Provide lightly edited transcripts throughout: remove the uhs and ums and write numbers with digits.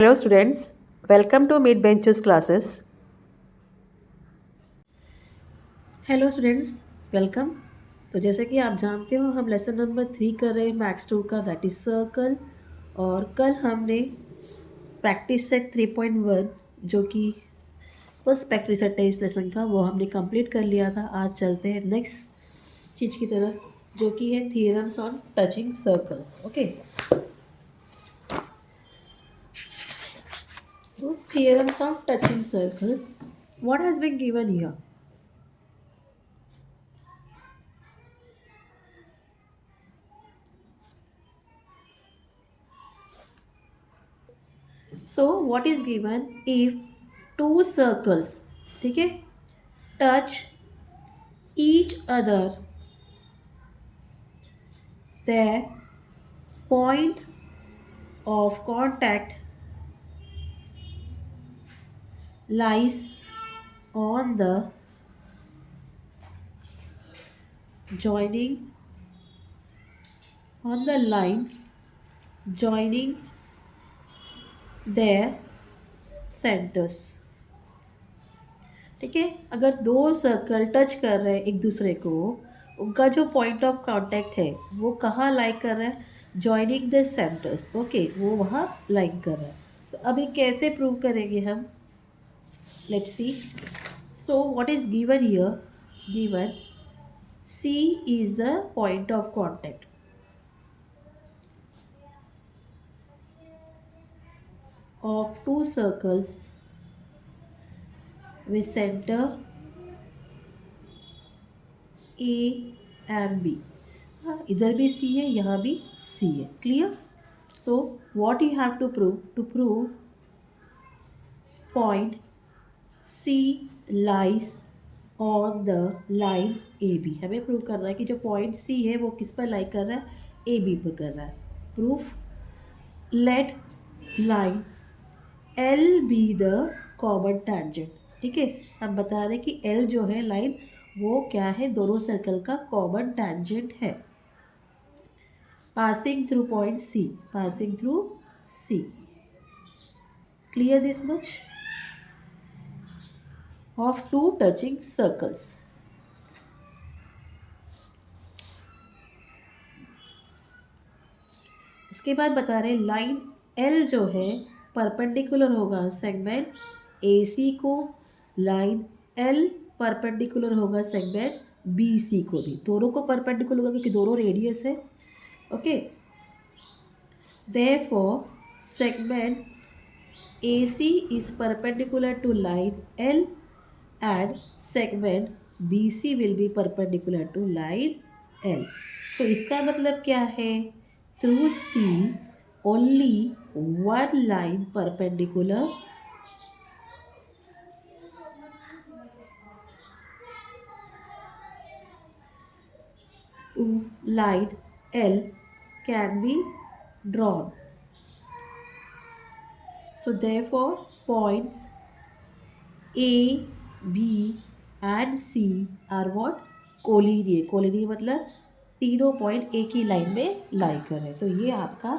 Hello students, welcome to Mid Benches classes. Hello students, welcome. तो जैसे कि आप जानते हो हम लेसन नंबर 3 कर रहे हैं मैथ्स 2 का, दैट इज सर्कल। और कल हमने प्रैक्टिस सेट 3.1 जो कि फर्स्ट प्रैक्टिस सेट है इस लेसन का, वो हमने कंप्लीट कर लिया था। आज चलते हैं नेक्स्ट चीज़ की तरफ जो कि है theorems on touching circles. Okay, so theorems on touching circle, what has been given here? So what is given if two circles, ठीक है, touch each other, their point of contact lies on the joining on the line joining their centers। ठीक है, अगर दो circle touch कर रहे हैं एक दूसरे को, उनका जो पॉइंट ऑफ कांटेक्ट है वो कहाँ लाइक कर रहा है? Joining the centres. ओके, वो वहाँ लाइक कर रहा है। तो अभी कैसे प्रूव करेंगे हम? Let's see. So what is given here? Given C is the point of contact of two circles with center A and B. हाँ, इधर भी C है, यहाँ भी C है। Clear? So what you have to prove? To prove point C lies on the line AB, हमें prove करना है कि जो पॉइंट C है वो किस पर लाई कर रहा है? AB पर कर रहा है। Proof, let line L be the common tangent. ठीक है, हम बता रहे हैं कि एल जो है लाइन, वो क्या है? दोनों सर्कल का कॉमन टेंजेंट है। Passing through point C, passing through C. Clear this much? Of two touching circles. उसके बाद बता रहे लाइन एल जो है परपेंडिकुलर होगा सेगमेंट ए सी को, लाइन एल परपेंडिकुलर होगा सेगमेंट बी सी को भी। दोनों को परपेंडिकुलर होगा क्योंकि दोनों रेडियस है। Okay, therefore segment AC is perpendicular to line L and segment BC will be perpendicular to line L. So इसका मतलब क्या है? Through C only one line perpendicular to line L can be drawn. So therefore points A, B and C are what? Collinear. Collinear मतलब तीनों point एक ही line में लाई कर रहे हैं। तो ये आपका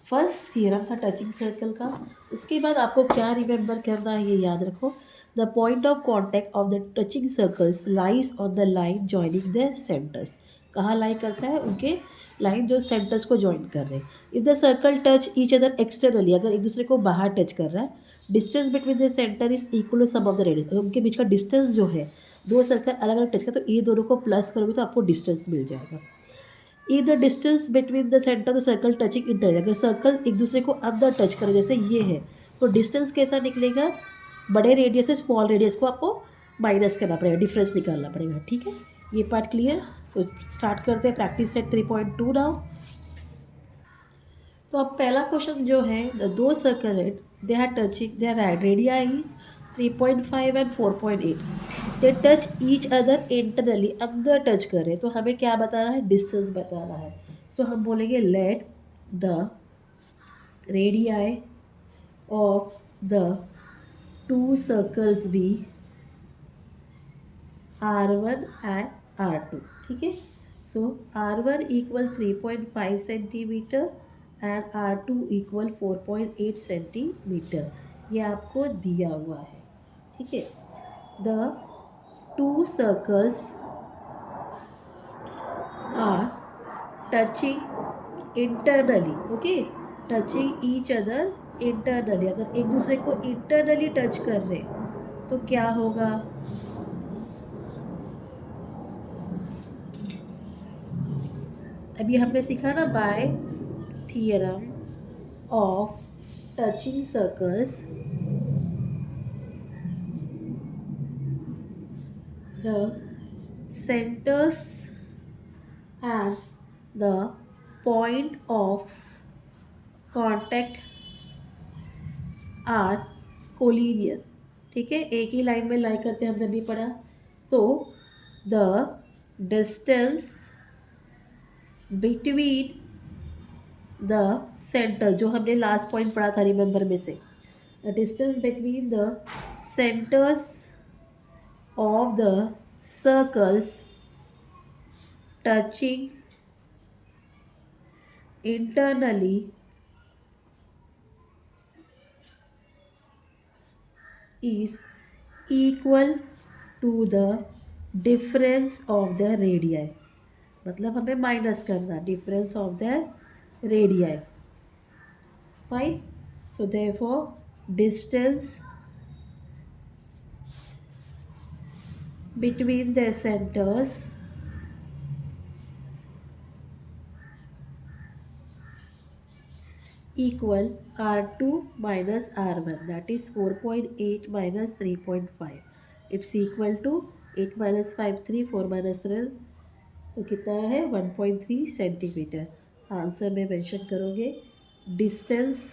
फर्स्ट थियरम था टचिंग सर्कल का। उसके बाद आपको क्या रिमेंबर करना है ये याद रखो। The point of contact of the touching circles lies on the line joining the centres. कहाँ लाई करता है? उनके लाइन जो सेंटर्स को ज्वाइन कर रहे हैं। If the circle touch each other externally, अगर एक दूसरे को बाहर टच कर रहा है, distance between the centre is equal to sum of the radius. उनके बीच का डिस्टेंस जो है, दो सर्कल अलग अलग टच का, तो ये दोनों को प्लस करोगे तो आपको डिस्टेंस मिल जाएगा। If the distance between the centre the circle touching inter, अगर सर्कल एक दूसरे को अंदर टच करे जैसे ये है, तो डिस्टेंस कैसा निकलेगा? बड़े रेडियस से स्मॉल रेडियस को आपको माइनस करना पड़ेगा, डिफरेंस निकालना पड़ेगा। ठीक है, ये पार्ट क्लियर? तो स्टार्ट करते हैं प्रैक्टिस सेट 3.2 नाउ। तो अब पहला क्वेश्चन जो है, द दो सर्कल है, they are touching, they are radii is 3.5 and 4.8, they touch each other internally, अंदर टच करें। तो हमें क्या बताना है? डिस्टेंस बताना है। सो हम बोलेंगे let the radii of the two circles be R1 and R2। ठीक है, so R1 equal 3.5 centimetre and R2 equal 4.8 centimetre, ये आपको दिया हुआ है, ठीक है। The two circles are touching internally, okay, touching each other internally. अगर एक दूसरे को इंटरनली टच कर रहे तो क्या होगा? अभी हमने सीखा ना, by theorem of touching circles the centers and the point of contact are collinear, ठीक है, एक ही लाइन में लाई करते हैं, हमने भी पढ़ा। So the distance between the centre, जो हमने लास्ट पॉइंट पढ़ा था रिमेंबर में से, the distance between the centres of the circles touching internally is equal to the difference of the radii, मतलब हमें माइनस करना difference of the radii. Fine, so therefore distance between their centers equal R2 minus R1, that is 4.8 minus 3.5, it's equal to 8 minus 5 3, 4 minus 12, तो कितना है 1.3 centimetre. Answer में mention करोगे distance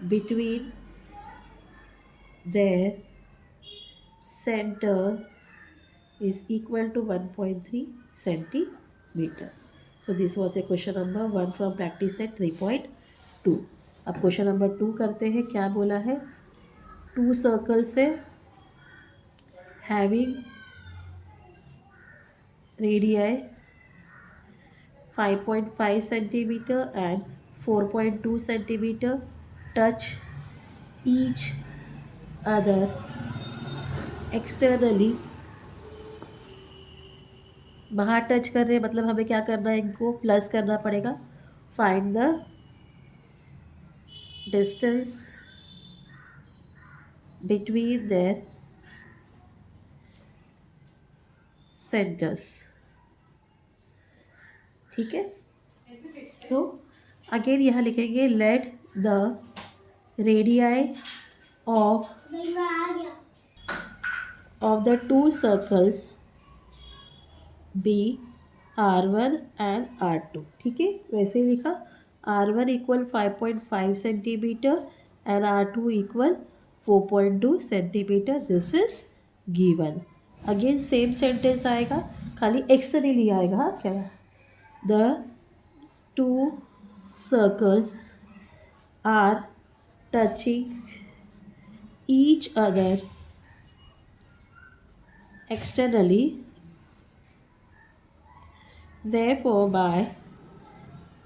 between their center is equal to 1.3 centimeter. So this was a question number 1 from practice set 3.2. अब question number 2 करते हैं। क्या बोला है? टू सर्कल से having radii 5.5 centimetre and 4.2 centimetre touch each other externally, बाहर touch कर रहे हैं मतलब हमें क्या करना है, इनको प्लस करना पड़ेगा। Find the distance between their centres, ठीक है। सो अगेन यहाँ लिखेंगे late the radii of the two circles be R1 and R2, ठीक है, वैसे ही लिखा। R1 equal 5.5 centimetre and R2 equal 4.2 centimetre, this is given. Again same sentence आएगा, खाली एक्सटर्नली आएगा। क्या? The two circles are touching each other externally, therefore by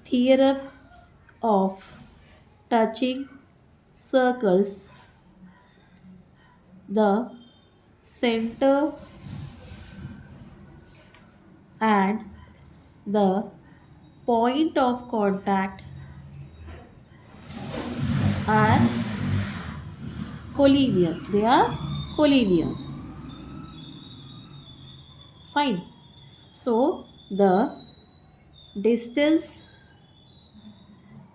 theorem of touching circles the center and the point of contact are collinear, they are collinear. Fine. So the distance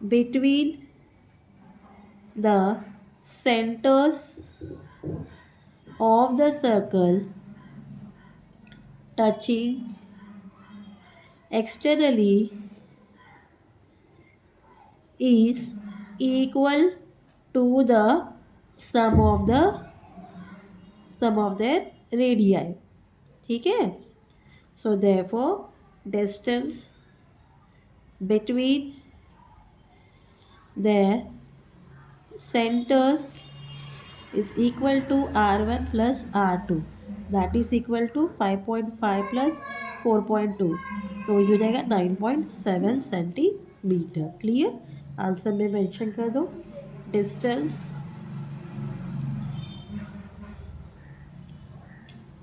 between the centers of the circle touching externally is equal to the sum of their radii, ठीक है। So therefore distance between their centers is equal to R1 plus R2, that is equal to 5.5 plus 4.2, तो ये हो जाएगा 9.7 centimetre. Metre. Clear? Answer में mention कर दो distance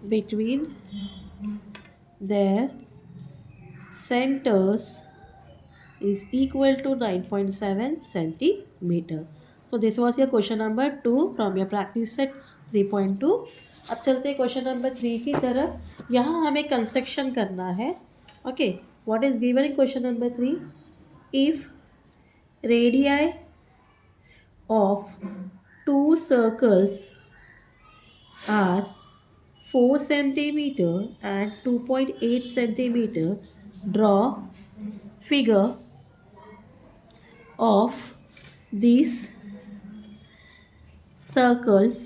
between their centers is equal to 9.7 centimeter. So this was your question number 2 from your practice set 3.2. अब चलते हैं क्वेश्चन नंबर 3 की तरफ। यहाँ हमें कंस्ट्रक्शन करना है। Okay, what is given in question number 3? If radii of two circles are 4 centimeter and 2.8 centimeter, draw figure of these circles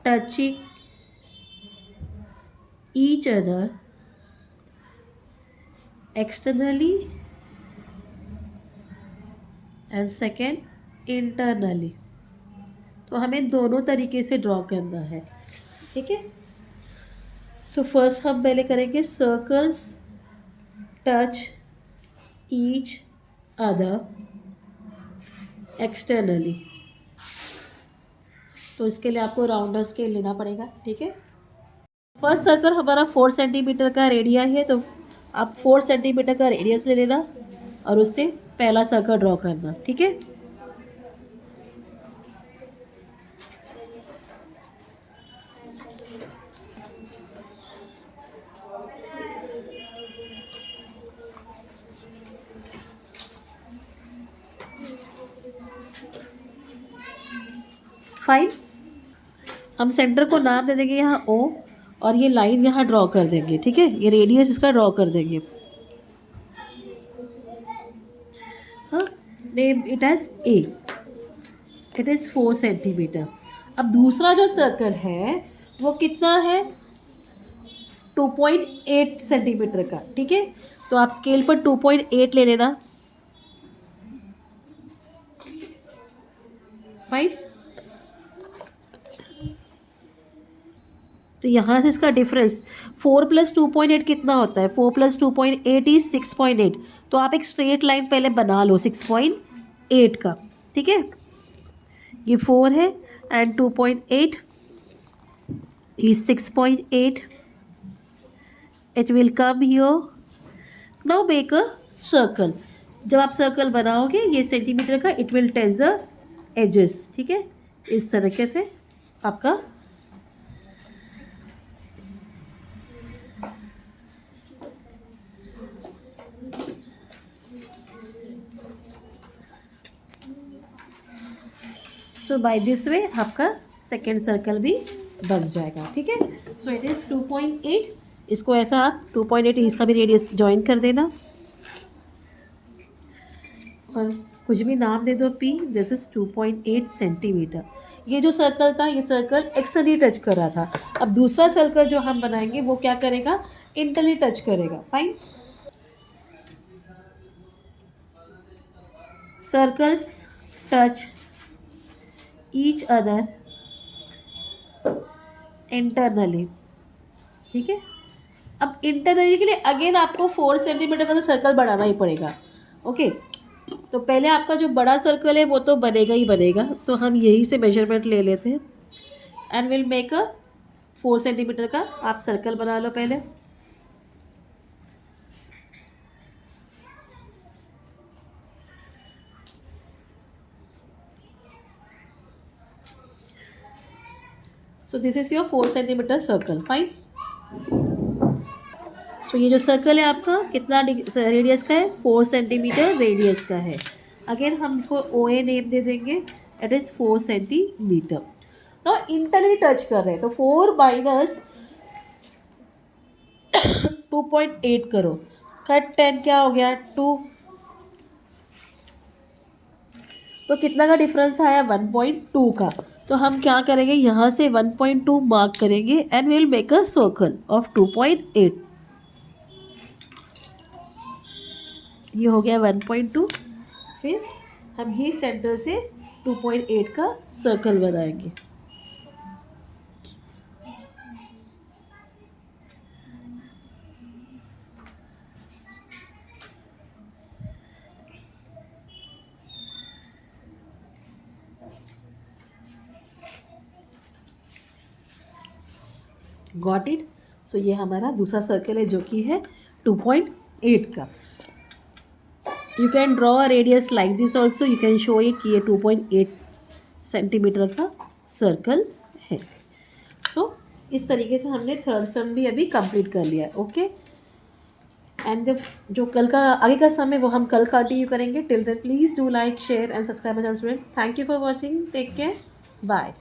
touching each other externally and second internally. तो हमें दोनों तरीके से ड्रॉ करना है। ठीक है, सो फर्स्ट हम पहले करेंगे circles touch each other externally. तो इसके लिए आपको राउंडर स्केल लेना पड़ेगा। ठीक है, फर्स्ट सर्कल हमारा 4 सेंटीमीटर का रेडिया है, तो आप 4 सेंटीमीटर का रेडियस ले लेना और उससे पहला सर्कल ड्रॉ करना। ठीक है, फाइन। हम सेंटर को नाम दे देंगे यहाँ ओ, और ये लाइन यहाँ ड्रॉ कर देंगे। ठीक है, ये रेडियस इसका ड्रॉ कर देंगे। हाँ, name it as A, it is 4 centimetre. अब दूसरा जो सर्कल है वो कितना है? 2.8 सेंटीमीटर का। ठीक है, तो आप स्केल पर 2.8 ले लेना। फाइन, तो यहाँ से इसका डिफरेंस 4 + 2.8 कितना होता है? 4 + 2.8 इज 6.8। तो आप एक स्ट्रेट लाइन पहले बना लो 6.8 का। ठीक है, ये 4 है and 2.8 is 6.8। It will come here. Now make a circle. जब आप सर्कल बनाओगे ये सेंटीमीटर का, it will touch the edges. ठीक है, इस तरीके से आपका सो बाय दिस वे आपका सेकेंड सर्कल भी बन जाएगा। ठीक है, सो इट इज़ 2.8। इसको ऐसा आप 2.8 इसका भी रेडियस ज्वाइन कर देना और कुछ भी नाम दे दो पी। This is 2.8 centimetre. ये जो सर्कल था, ये सर्कल एक्सटर्नली टच कर रहा था। अब दूसरा सर्कल जो हम बनाएंगे वो क्या करेगा? इंटरनली टच करेगा। Fine, circles touch each other internally. ठीक है, अब इंटरनली के लिए अगेन आपको 4 सेंटीमीटर का तो सर्कल बढ़ाना ही पड़ेगा। ओके, तो पहले आपका जो बड़ा सर्कल है वो तो बनेगा ही बनेगा, तो हम यही से मेजरमेंट ले लेते हैं and will make a 4 centimetre का आप सर्कल बना लो पहले। So this is your 4 centimetre circle. Fine, so ये जो सर्कल है आपका कितना रेडियस का है? 4 सेंटीमीटर रेडियस का है। अगेन हम इसको ओ ए नेम दे देंगे। It is 4 centimetre. ना इंटरनली टच कर रहे हैं, तो 4 माइनस 2.8 करो, कट 10 क्या हो गया? 2। तो कितना का डिफरेंस आया? 1.2 का। तो हम क्या करेंगे? यहाँ से 1.2 मार्क करेंगे and will make a circle of 2.8। ये हो गया 1.2। फिर हम ये सेंटर से 2.8 का सर्कल बनाएंगे। Got it. सो ये हमारा दूसरा सर्कल है जो कि है 2.8 का। You can draw a radius like this also, you can show it कि ये 2.8 सेंटीमीटर का सर्कल है। सो इस तरीके से हमने थर्ड सम भी अभी कंप्लीट कर लिया है। ओके, एंड जो कल का आगे का सम है वो हम कल कंटिन्यू करेंगे। Till then please do like share and subscribe my channel student. Thank you for watching, take care, bye.